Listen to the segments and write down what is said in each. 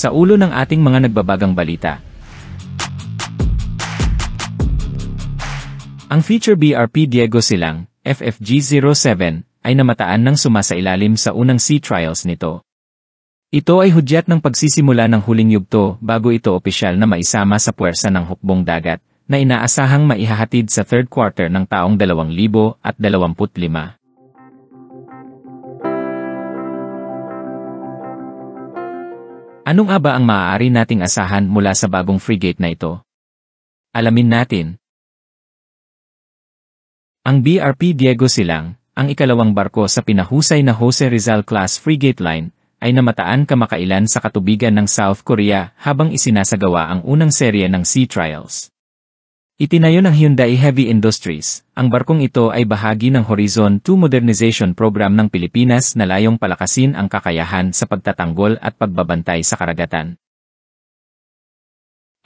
Sa ulo ng ating mga nagbabagang balita. Ang future BRP Diego Silang, FFG-07, ay namataan ng sumasailalim sa unang sea trials nito. Ito ay hudyat ng pagsisimula ng huling yugto bago ito opisyal na maisama sa puwersa ng hukbong dagat, na inaasahang maihahatid sa third quarter ng taong 2025. Ano nga ba ang maaari nating asahan mula sa bagong frigate na ito? Alamin natin. Ang BRP Diego Silang, ang ikalawang barko sa pinahusay na Jose Rizal class frigate line, ay namataan kamakailan sa katubigan ng South Korea habang isinasagawa ang unang serye ng sea trials. Itinayo ng Hyundai Heavy Industries, ang barkong ito ay bahagi ng Horizon 2 Modernization Program ng Pilipinas na layong palakasin ang kakayahan sa pagtatanggol at pagbabantay sa karagatan.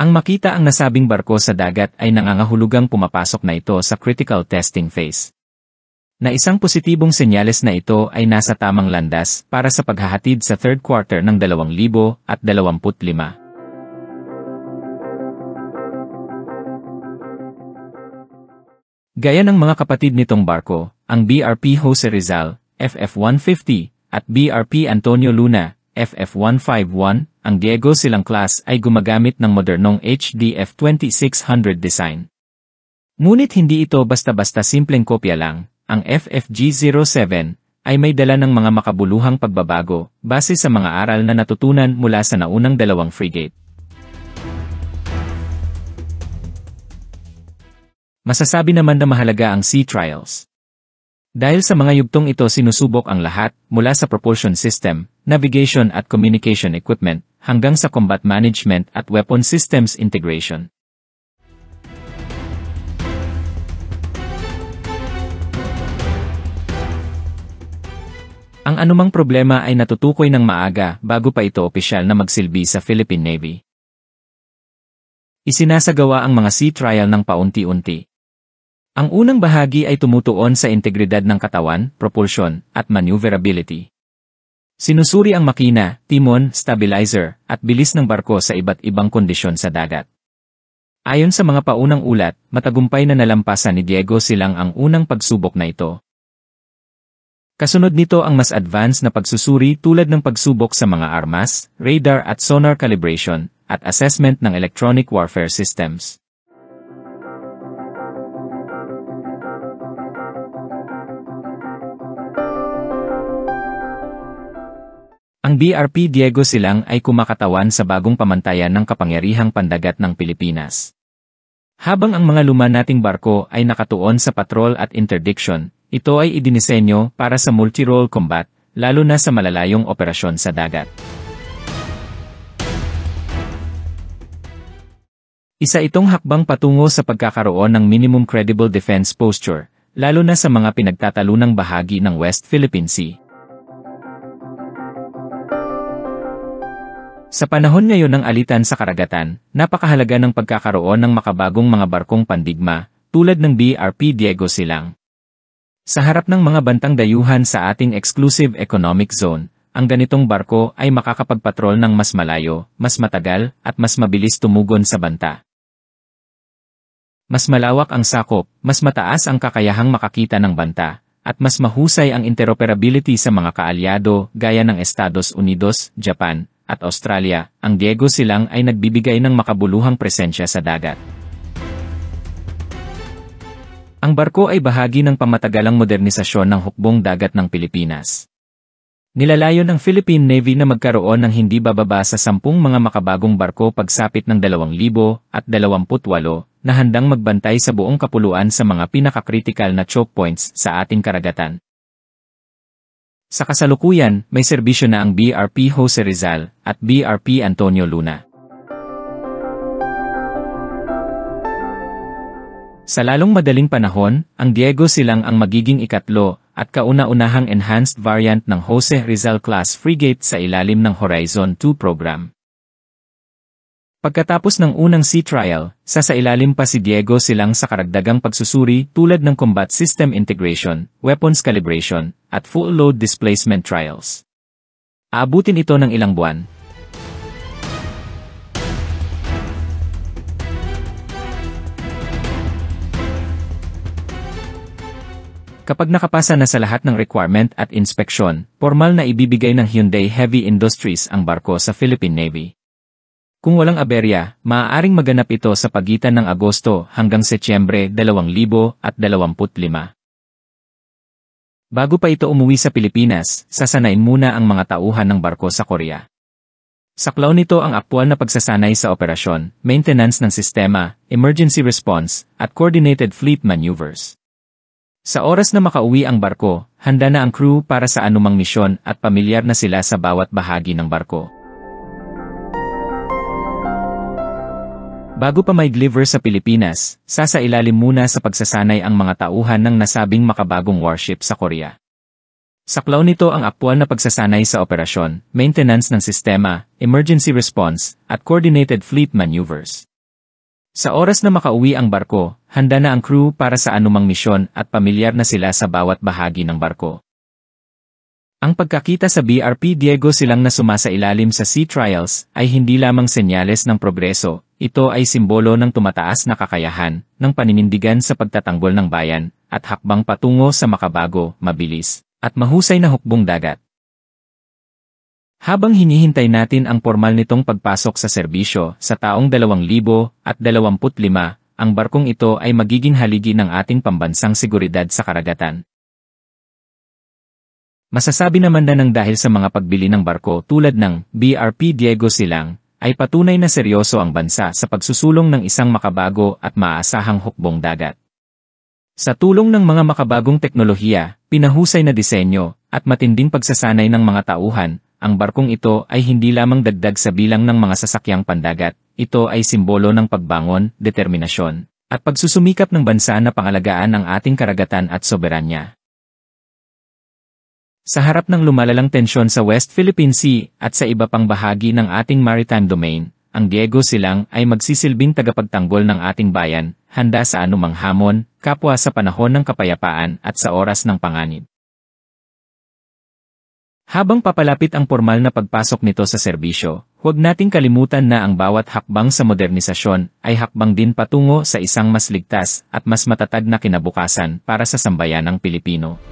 Ang makita ang nasabing barko sa dagat ay nangangahulugang pumapasok na ito sa critical testing phase. Na isang positibong senyales na ito ay nasa tamang landas para sa paghahatid sa third quarter ng 2025. Gaya ng mga kapatid nitong barko, ang BRP Jose Rizal, FF150, at BRP Antonio Luna, FF151, ang Diego Silang class ay gumagamit ng modernong HDF 2600 design. Ngunit hindi ito basta-basta simpleng kopya lang. Ang FFG-07 ay may dala ng mga makabuluhang pagbabago base sa mga aral na natutunan mula sa naunang dalawang frigate. Masasabi naman na mahalaga ang sea trials. Dahil sa mga yugtong ito sinusubok ang lahat, mula sa propulsion system, navigation at communication equipment, hanggang sa combat management at weapon systems integration. Ang anumang problema ay natutukoy ng maaga bago pa ito opisyal na magsilbi sa Philippine Navy. Isinasagawa ang mga sea trial ng paunti-unti. Ang unang bahagi ay tumutuon sa integridad ng katawan, propulsion, at maneuverability. Sinusuri ang makina, timon, stabilizer, at bilis ng barko sa iba't ibang kondisyon sa dagat. Ayon sa mga paunang ulat, matagumpay na nalampasan ni Diego Silang ang unang pagsubok na ito. Kasunod nito ang mas advanced na pagsusuri tulad ng pagsubok sa mga armas, radar at sonar calibration, at assessment ng electronic warfare systems. Ang BRP Diego Silang ay kumakatawan sa bagong pamantayan ng kapangyarihang pandagat ng Pilipinas. Habang ang mga luma nating barko ay nakatuon sa patrol at interdiction, ito ay idinisenyo para sa multi-role combat, lalo na sa malalayong operasyon sa dagat. Isa itong hakbang patungo sa pagkakaroon ng minimum credible defense posture, lalo na sa mga pinagtatalunang bahagi ng West Philippine Sea. Sa panahon ngayon ng alitan sa karagatan, napakahalaga ng pagkakaroon ng makabagong mga barkong pandigma, tulad ng BRP Diego Silang. Sa harap ng mga bantang dayuhan sa ating exclusive economic zone, ang ganitong barko ay makakapagpatrol ng mas malayo, mas matagal, at mas mabilis tumugon sa banta. Mas malawak ang sakop, mas mataas ang kakayahang makakita ng banta, at mas mahusay ang interoperability sa mga kaalyado gaya ng Estados Unidos, Japan, at Australia. Ang Diego Silang ay nagbibigay ng makabuluhang presensya sa dagat. Ang barko ay bahagi ng pamatagalang modernisasyon ng hukbong dagat ng Pilipinas. Nilalayo ng Philippine Navy na magkaroon ng hindi bababa sa 10 mga makabagong barko pagsapit ng 2028 na handang magbantay sa buong kapuluan sa mga pinakakritikal na choke points sa ating karagatan. Sa kasalukuyan, may serbisyo na ang BRP Jose Rizal at BRP Antonio Luna. Sa lalong madaling panahon, ang Diego Silang ang magiging ikatlo at kauna-unahang enhanced variant ng Jose Rizal class frigate sa ilalim ng Horizon 2 program. Pagkatapos ng unang sea trial, sasailalim pa si Diego Silang sa karagdagang pagsusuri tulad ng combat system integration, weapons calibration, at full load displacement trials. Aabutin ito ng ilang buwan. Kapag nakapasa na sa lahat ng requirement at inspeksyon, formal na ibibigay ng Hyundai Heavy Industries ang barko sa Philippine Navy. Kung walang aberya, maaaring maganap ito sa pagitan ng Agosto hanggang Setyembre 2025. Bago pa ito umuwi sa Pilipinas, sasanayin muna ang mga tauhan ng barko sa Korea. Saklaw nito ang aktwal na pagsasanay sa operasyon, maintenance ng sistema, emergency response, at coordinated fleet maneuvers. Sa oras na makauwi ang barko, handa na ang crew para sa anumang misyon at pamilyar na sila sa bawat bahagi ng barko. Bago pa mai-deliver sa Pilipinas, sasailalim muna sa pagsasanay ang mga tauhan ng nasabing makabagong warship sa Korea. Saklaw nito ang aktwal na pagsasanay sa operasyon, maintenance ng sistema, emergency response, at coordinated fleet maneuvers. Sa oras na makauwi ang barko, handa na ang crew para sa anumang misyon at pamilyar na sila sa bawat bahagi ng barko. Ang pagkakita sa BRP Diego Silang na sumasailalim sa sea trials ay hindi lamang senyales ng progreso, ito ay simbolo ng tumataas na kakayahan, ng paninindigan sa pagtatanggol ng bayan, at hakbang patungo sa makabago, mabilis, at mahusay na hukbong dagat. Habang hinihintay natin ang formal nitong pagpasok sa serbisyo sa taong 2025, ang barkong ito ay magiging haligi ng ating pambansang seguridad sa karagatan. Masasabi naman na ng dahil sa mga pagbili ng barko tulad ng BRP Diego Silang, ay patunay na seryoso ang bansa sa pagsusulong ng isang makabago at maasahang hukbong dagat. Sa tulong ng mga makabagong teknolohiya, pinahusay na disenyo, at matinding pagsasanay ng mga tauhan, ang barkong ito ay hindi lamang dagdag sa bilang ng mga sasakyang pandagat, ito ay simbolo ng pagbangon, determinasyon, at pagsusumikap ng bansa na pangalagaan ang ating karagatan at soberanya. Sa harap ng lumalalang tensyon sa West Philippine Sea at sa iba pang bahagi ng ating maritime domain, ang Diego Silang ay magsisilbing tagapagtanggol ng ating bayan, handa sa anumang hamon, kapwa sa panahon ng kapayapaan at sa oras ng panganib. Habang papalapit ang formal na pagpasok nito sa serbisyo, huwag nating kalimutan na ang bawat hakbang sa modernisasyon ay hakbang din patungo sa isang mas ligtas at mas matatag na kinabukasan para sa sambayanang Pilipino.